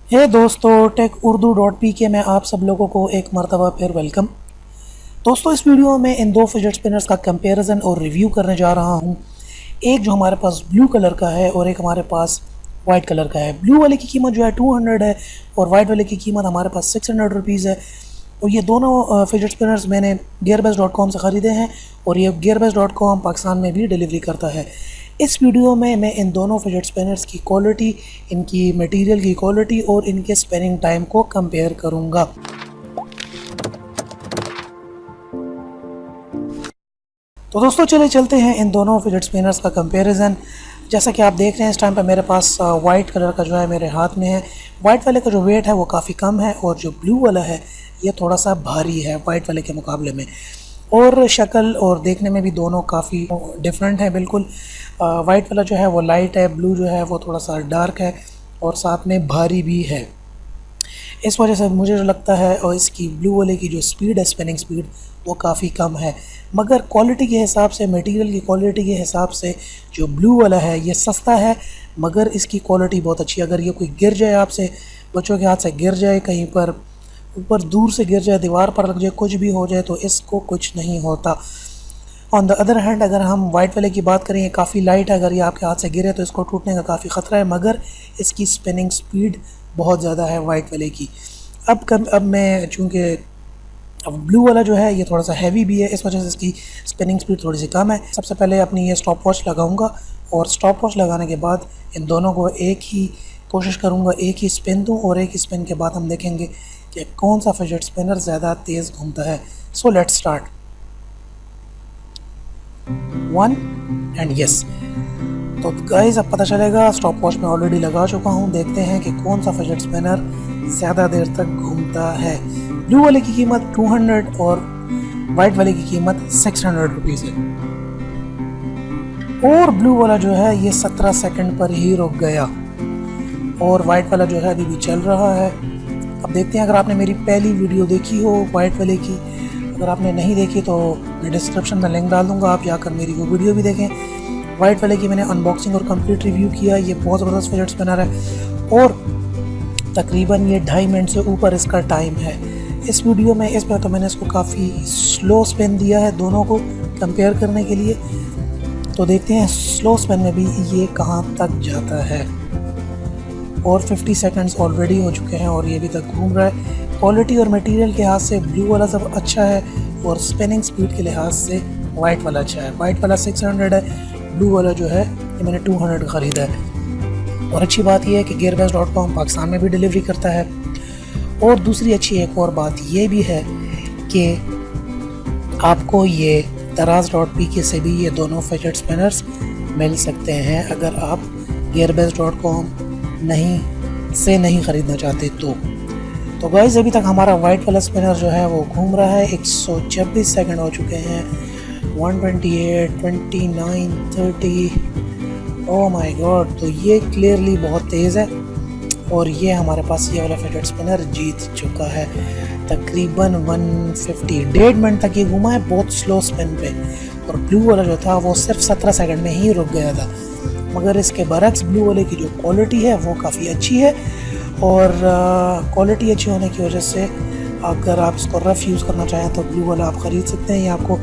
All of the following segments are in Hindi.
हे दोस्तों, टेक-urdu.pk में आप सब लोगों को एक मर्तबा फिर वेलकम। दोस्तों, इस वीडियो में इन दो फिजेट स्पिनर्स का कंपैरिजन और रिव्यू करने जा रहा हूं। एक जो हमारे पास ब्लू कलर का है और एक हमारे पास वाइट कलर का है। ब्लू वाले की कीमत जो है 200 है और वाइट वाले की कीमत हमारे पास 600 रुपीज़ है। और ये दोनों फिजेट स्पिनर्स मैंने gearbest.com से ख़रीदे हैं और ये gearbest.com पाकिस्तान में भी डिलीवरी करता है। इस वीडियो में मैं इन दोनों फिजेट स्पिनर्स की क्वालिटी, इनकी मटेरियल की क्वालिटी और इनके स्पिनिंग टाइम को कंपेयर करूंगा। तो दोस्तों चले चलते हैं इन दोनों फिजेट स्पिनर्स का कंपैरिजन। जैसा कि आप देख रहे हैं इस टाइम पर मेरे पास वाइट कलर का जो है मेरे हाथ में है। वाइट वाले का जो वेट है वो काफ़ी कम है और जो ब्लू वाला है ये थोड़ा सा भारी है वाइट वाले के मुकाबले में। और शक्ल और देखने में भी दोनों काफ़ी डिफरेंट है बिल्कुल। वाइट वाला जो है वो लाइट है, ब्लू जो है वो थोड़ा सा डार्क है और साथ में भारी भी है। इस वजह से मुझे जो लगता है और इसकी ब्लू वाले की जो स्पीड है, स्पिनिंग स्पीड, वो काफ़ी कम है। मगर क्वालिटी के हिसाब से, मटेरियल की क्वालिटी के हिसाब से जो ब्लू वाला है ये सस्ता है मगर इसकी क्वालिटी बहुत अच्छी है। अगर ये कोई गिर जाए, आपसे बच्चों के हाथ से गिर जाए, कहीं पर ऊपर दूर से गिर जाए, दीवार पर लग जाए, कुछ भी हो जाए तो इसको कुछ नहीं होता। ऑन द अदर हैंड अगर हम वाइट वाले की बात करें, ये काफ़ी लाइट है, अगर ये आपके हाथ से गिरे तो इसको टूटने का काफ़ी ख़तरा है। मगर इसकी स्पिनिंग स्पीड बहुत ज़्यादा है वाइट वाले की। अब मैं चूँकि अब ब्लू वाला जो है ये थोड़ा सा हैवी भी है, इस वजह से इसकी स्पिनिंग स्पीड थोड़ी सी कम है। सबसे पहले अपनी ये स्टॉप वॉच लगाऊंगा और स्टॉप वॉच लगाने के बाद इन दोनों को एक ही कोशिश करूंगा, एक ही स्पिन दूं और एक ही स्पिन के बाद हम देखेंगे कि कौन सा फिजेट स्पिनर ज़्यादा तेज़ घूमता है। So let's start. 1 and yes. तो गाइस अब पता चलेगा, स्टॉप वॉच में ऑलरेडी लगा चुका हूँ। देखते हैं कि कौन सा फिजेट स्पिनर ज़्यादा देर तक घूमता है। ब्लू वाले की कीमत 200 और वाइट वाले की कीमत 600 रुपीज़ है। और ब्लू वाला जो है ये 17 सेकंड पर ही रुक गया और वाइट वाला जो है अभी भी चल रहा है। अब देखते हैं, अगर आपने मेरी पहली वीडियो देखी हो वाइट वाले की, अगर आपने नहीं देखी तो मैं डिस्क्रिप्शन में लिंक डाल दूँगा, आप जाकर मेरी वो वीडियो भी देखें। वाइट वाले की मैंने अनबॉक्सिंग और कंप्लीट रिव्यू किया। ये बहुत ज़बरदस्त फिजेट स्पिनर है और तकरीबन ये 2.5 मिनट से ऊपर इसका टाइम है। इस वीडियो में इसमें तो मैंने इसको काफ़ी स्लो स्पिन दिया है दोनों को कंपेयर करने के लिए। तो देखते हैं स्लो स्पिन में भी ये कहाँ तक जाता है। और 50 सेकंड्स ऑलरेडी हो चुके हैं और ये अभी तक घूम रहा है। क्वालिटी और मटेरियल के लिहाज से ब्लू वाला सब अच्छा है और स्पिनिंग स्पीड के लिहाज से वाइट वाला अच्छा है। वाइट वाला 600 है, ब्लू वाला जो है ये मैंने 200 ख़रीदा है। और अच्छी बात यह है कि gearbest.com पाकिस्तान में भी डिलीवरी करता है। और दूसरी अच्छी एक और बात ये भी है कि आपको ये daraz.pk से भी ये दोनों फिजेट स्पिनर्स मिल सकते हैं अगर आप gearbest.com नहीं ख़रीदना चाहते तो गाइस अभी तक हमारा वाइट वाला स्पिनर जो है वो घूम रहा है। 126 सेकंड हो चुके हैं। 128, 29, 30। ओह माय गॉड, तो ये क्लियरली बहुत तेज़ है और ये हमारे पास ये वाला फिजेट स्पिनर जीत चुका है। तकरीबन 150, 1.5 मिनट तक ये घूमा है बहुत स्लो स्पिन पे। और ब्लू वाला जो था वो सिर्फ 17 सेकंड में ही रुक गया था। मगर इसके बरक्स ब्लू वाले की जो क्वालिटी है वो काफ़ी अच्छी है और क्वालिटी अच्छी होने की वजह से अगर आप इसको रफ़ यूज़ करना चाहें तो ब्लू वाला आप ख़रीद सकते हैं। ये आपको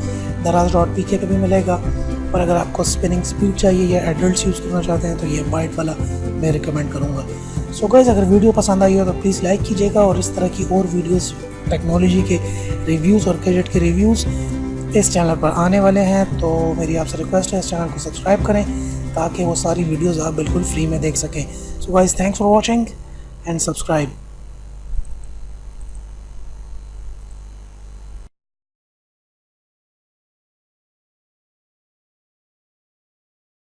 daraz.pk पे भी मिलेगा। और अगर आपको स्पिनिंग स्पीड चाहिए या एडल्ट यूज़ करना चाहते हैं तो ये वाइट वाला मैं रिकमेंड करूँगा। सो गाइस, अगर वीडियो पसंद आई हो तो प्लीज़ लाइक कीजिएगा और इस तरह की और वीडियोस, टेक्नोलॉजी के रिव्यूज़ और गैजेट के रिव्यूज़ इस चैनल पर आने वाले हैं। तो मेरी आपसे रिक्वेस्ट है इस चैनल को सब्सक्राइब करें ताकि वो सारी वीडियोज़ आप बिल्कुल फ्री में देख सकें। So guys, thanks for watching and subscribe.